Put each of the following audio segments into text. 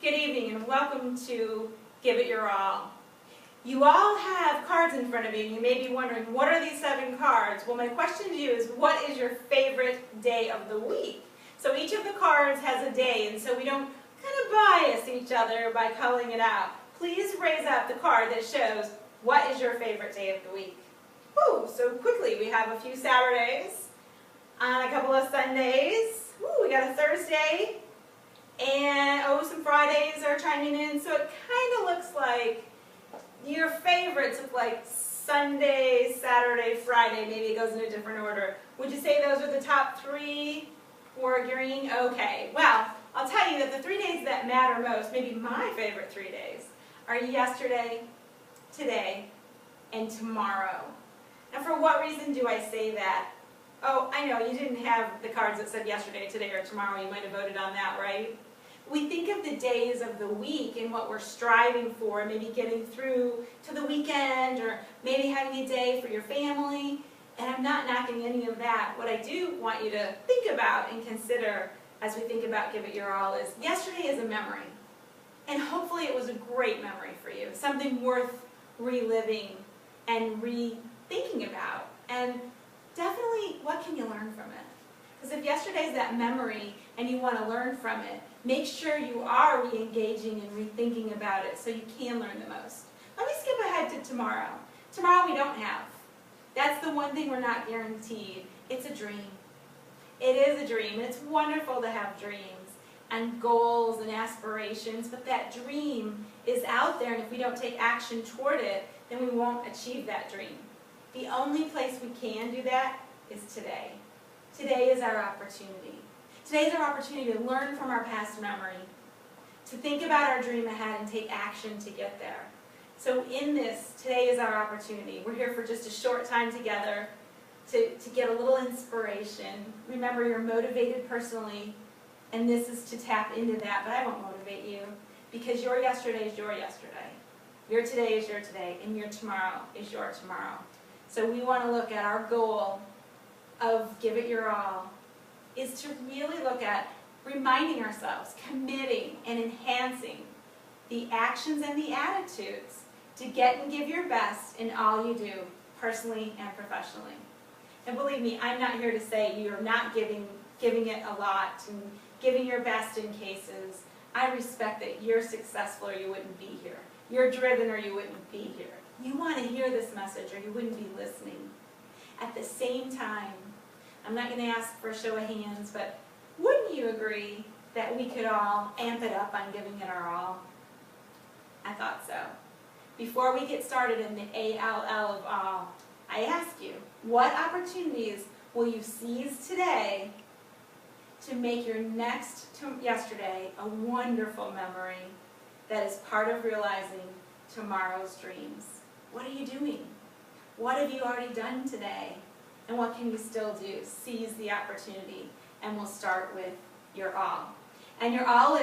Good evening and welcome to Give It Your All. You all have cards in front of you and you may be wondering, what are these 7 cards? Well, my question to you is, what is your favorite day of the week? So each of the cards has a day, and so we don't kind of bias each other by calling it out. Please raise up the card that shows what is your favorite day of the week. Woo, so quickly, we have a few Saturdays, a couple of Sundays, we got a Thursday, and some Fridays are chiming in, so it kind of looks like your favorites look like Sunday, Saturday, Friday. Maybe it goes in a different order. Would you say those are the top 3 we're agreeing? Okay, well, I'll tell you that the 3 days that matter most, maybe my favorite 3 days, are yesterday, today, and tomorrow. Now, for what reason do I say that? Oh, I know, you didn't have the cards that said yesterday, today, or tomorrow. You might have voted on that, right? We think of the days of the week and what we're striving for, maybe getting through to the weekend, or maybe having a day for your family, and I'm not knocking any of that. What I do want you to think about and consider as we think about Give It Your All is, yesterday is a memory, and hopefully it was a great memory for you, something worth reliving and rethinking about, and definitely, what can you learn from it? Because if yesterday's that memory and you want to learn from it, make sure you are re-engaging and rethinking about it so you can learn the most. Let me skip ahead to tomorrow. Tomorrow we don't have. That's the one thing we're not guaranteed. It's a dream. It is a dream, and it's wonderful to have dreams and goals and aspirations, but that dream is out there, and if we don't take action toward it, then we won't achieve that dream. The only place we can do that is today. Today is our opportunity. Today is our opportunity to learn from our past memory, to think about our dream ahead and take action to get there. So in this, today is our opportunity. We're here for just a short time together to get a little inspiration. Remember, you're motivated personally, and this is to tap into that, but I won't motivate you, because your yesterday is your yesterday. Your today is your today, and your tomorrow is your tomorrow. So we want to look at our goal of Give It Your All is to really look at reminding ourselves, committing, and enhancing the actions and the attitudes to get and give your best in all you do, personally and professionally. And believe me, I'm not here to say you're not giving it a lot and giving your best in cases. I respect that you're successful or you wouldn't be here. You're driven or you wouldn't be here. You want to hear this message or you wouldn't be listening. At the same time, I'm not going to ask for a show of hands, but wouldn't you agree that we could all amp it up on giving it our all? I thought so. Before we get started in the ALL of all, I ask you, what opportunities will you seize today to make your next yesterday a wonderful memory that is part of realizing tomorrow's dreams? What are you doing? What have you already done today? And what can you still do? Seize the opportunity. And we'll start with your all. And your all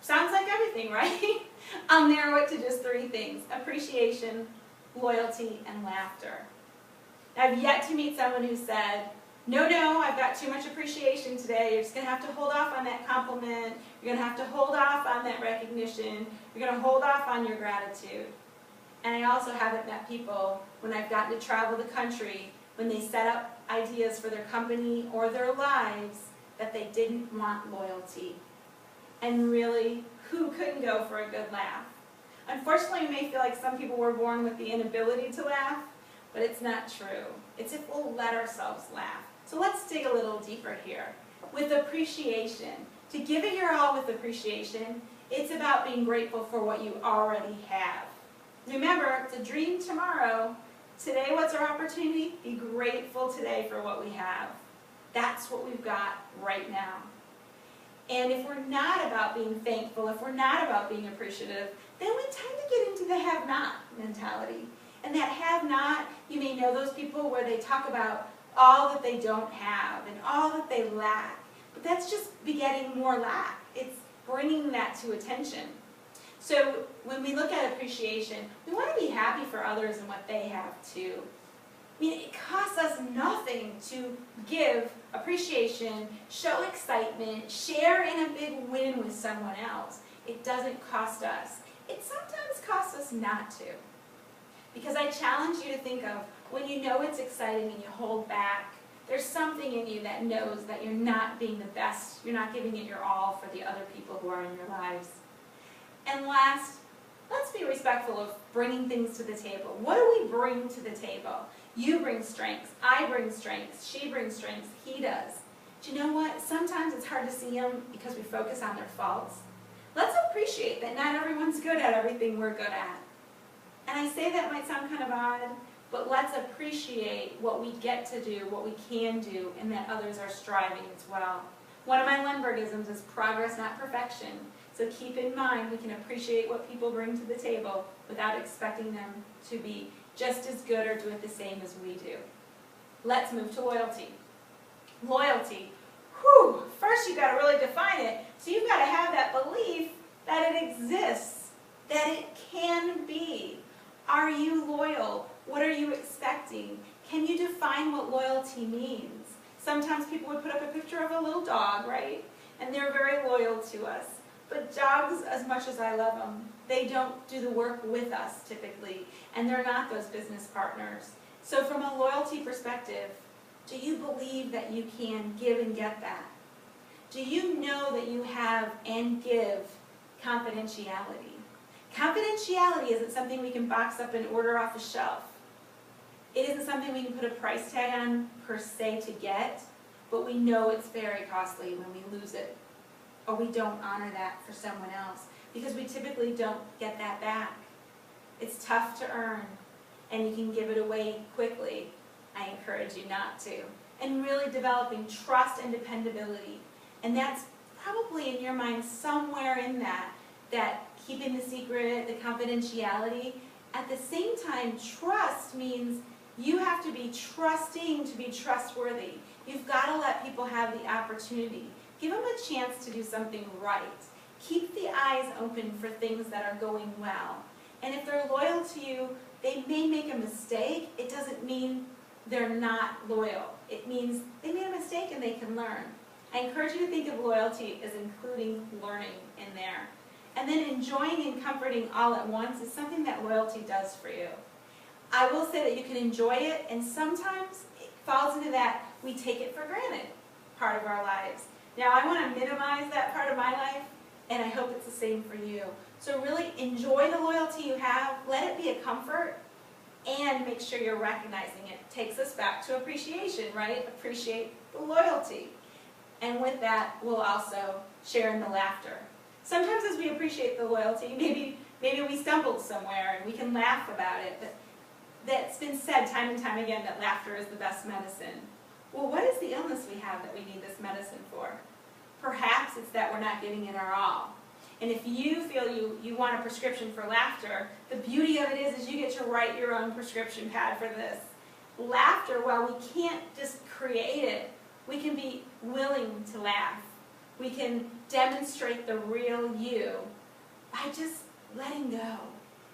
sounds like everything, right? I'll narrow it to just 3 things: appreciation, loyalty, and laughter. I've yet to meet someone who said, no, I've got too much appreciation today. You're just going to have to hold off on that compliment. You're going to have to hold off on that recognition. You're going to hold off on your gratitude. And I also haven't met people, when I've gotten to travel the country, when they set up ideas for their company or their lives, that they didn't want loyalty. And really, who couldn't go for a good laugh? Unfortunately, you may feel like some people were born with the inability to laugh, but it's not true. It's if we'll let ourselves laugh. So let's dig a little deeper here. With appreciation, to give it your all with appreciation, it's about being grateful for what you already have. Remember, it's a dream tomorrow. Today, what's our opportunity? Be grateful today for what we have. That's what we've got right now. And if we're not about being thankful, if we're not about being appreciative, then we tend to get into the have-not mentality. And that have-not, you may know those people where they talk about all that they don't have and all that they lack. But that's just begetting more lack. It's bringing that to attention. So when we look at appreciation, we want to be happy for others and what they have too. I mean, it costs us nothing to give appreciation, show excitement, share in a big win with someone else. it doesn't cost us. It sometimes costs us not to. Because I challenge you to think of when you know it's exciting and you hold back, there's something in you that knows that you're not being the best, you're not giving it your all for the other people who are in your lives. And last, let's be respectful of bringing things to the table. What do we bring to the table? You bring strengths, I bring strengths, she brings strengths, he does. Do you know what? Sometimes it's hard to see them because we focus on their faults. Let's appreciate that not everyone's good at everything we're good at. And I say that might sound kind of odd, but let's appreciate what we get to do, what we can do, and that others are striving as well. One of my Lundbergisms is progress, not perfection. So keep in mind we can appreciate what people bring to the table without expecting them to be just as good or do it the same as we do. Let's move to loyalty. Loyalty. Whew, first you've got to really define it. So you've got to have that belief that it exists, that it can be. Are you loyal? What are you expecting? Can you define what loyalty means? Sometimes people would put up a picture of a little dog, right? And they're very loyal to us. But dogs, as much as I love them, they don't do the work with us typically, and they're not those business partners. So from a loyalty perspective, do you believe that you can give and get that? Do you know that you have and give confidentiality? Confidentiality isn't something we can box up and order off a shelf. It isn't something we can put a price tag on per se to get, but we know it's very costly when we lose it or we don't honor that for someone else because we typically don't get that back. It's tough to earn and you can give it away quickly. I encourage you not to. And really developing trust and dependability. And that's probably in your mind somewhere in that keeping the secret, the confidentiality. At the same time, trust means you have to be trusting to be trustworthy. You've got to let people have the opportunity. Give them a chance to do something right. Keep the eyes open for things that are going well. And if they're loyal to you, they may make a mistake. It doesn't mean they're not loyal. It means they made a mistake and they can learn. I encourage you to think of loyalty as including learning in there. And then enjoying and comforting all at once is something that loyalty does for you. I will say that you can enjoy it, and sometimes it falls into that we take it for granted part of our lives. Now, I want to minimize that part of my life, and I hope it's the same for you. So really enjoy the loyalty you have, let it be a comfort, and make sure you're recognizing it. It takes us back to appreciation, right? Appreciate the loyalty. And with that, we'll also share in the laughter. Sometimes as we appreciate the loyalty, maybe we stumbled somewhere and we can laugh about it, but that's been said time and time again that laughter is the best medicine. Well, what is the illness we have that we need this medicine for? Perhaps it's that we're not giving it our all. And if you feel you want a prescription for laughter, the beauty of it is you get to write your own prescription pad for this. Laughter, while we can't just create it, we can be willing to laugh. We can demonstrate the real you by just letting go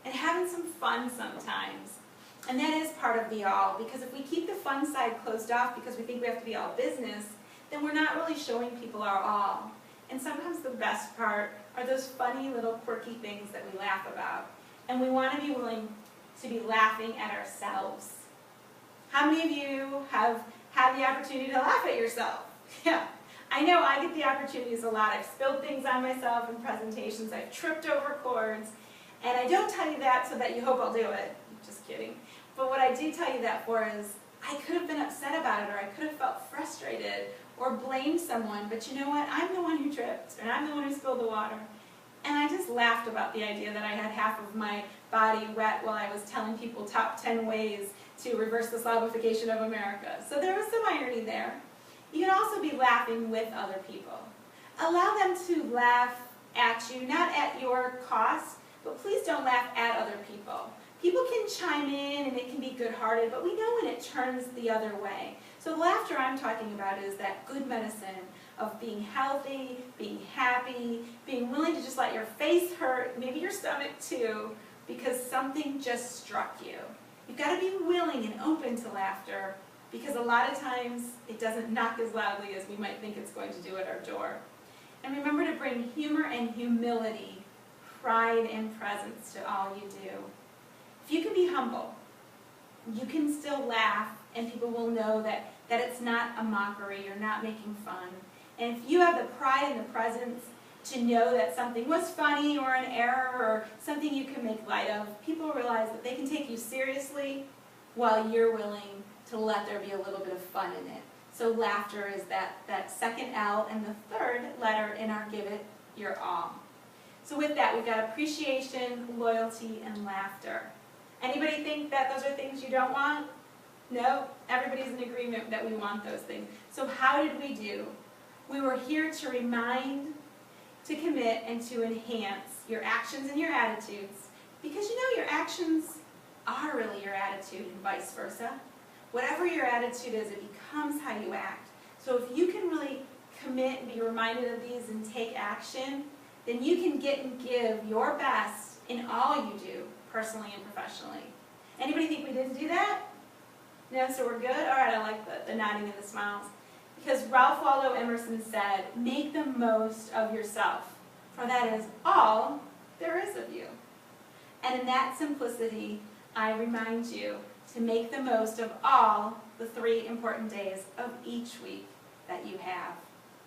and having some fun sometimes. And that is part of the all, because if we keep the fun side closed off because we think we have to be all business, then we're not really showing people our all. And sometimes the best part are those funny little quirky things that we laugh about. And we want to be willing to be laughing at ourselves. How many of you have had the opportunity to laugh at yourself? Yeah. I know I get the opportunities a lot. I've spilled things on myself in presentations. I've tripped over cords. And I don't tell you that so that you hope I'll do it. Just kidding. But what I do tell you that for is I could have been upset about it, or I could have felt frustrated or blamed someone. But you know what? I'm the one who tripped, and I'm the one who spilled the water. And I just laughed about the idea that I had half of my body wet while I was telling people top 10 ways to reverse the slobification of America. So there was some irony there. You can also be laughing with other people. Allow them to laugh at you, not at your cost, but please don't laugh at other people. People can chime in and it can be good-hearted, but we know when it turns the other way. So the laughter I'm talking about is that good medicine of being healthy, being happy, being willing to just let your face hurt, maybe your stomach too, because something just struck you. You've got to be willing and open to laughter, because a lot of times it doesn't knock as loudly as we might think it's going to do at our door. And remember to bring humor and humility pride and presence to all you do. If you can be humble, you can still laugh, and people will know that it's not a mockery, you're not making fun. And if you have the pride and the presence to know that something was funny or an error or something you can make light of, people realize that they can take you seriously while you're willing to let there be a little bit of fun in it. So laughter is that second L and the third letter in our Give It Your All. So with that, we've got appreciation, loyalty, and laughter. Anybody think that those are things you don't want? No? Everybody's in agreement that we want those things. So how did we do? We were here to remind, to commit, and to enhance your actions and your attitudes. Because you know your actions are really your attitude and vice versa. Whatever your attitude is, it becomes how you act. So if you can really commit and be reminded of these and take action, then you can get and give your best in all you do, personally and professionally. Anybody think we didn't do that? No, so we're good? All right, I like the nodding and the smiles. Because Ralph Waldo Emerson said, make the most of yourself, for that is all there is of you. And in that simplicity, I remind you to make the most of all the 3 important days of each week that you have.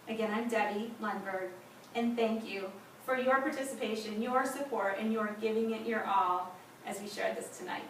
Again, I'm Debbie Lundberg, and thank you for your participation, your support, and your giving it your all as we shared this tonight.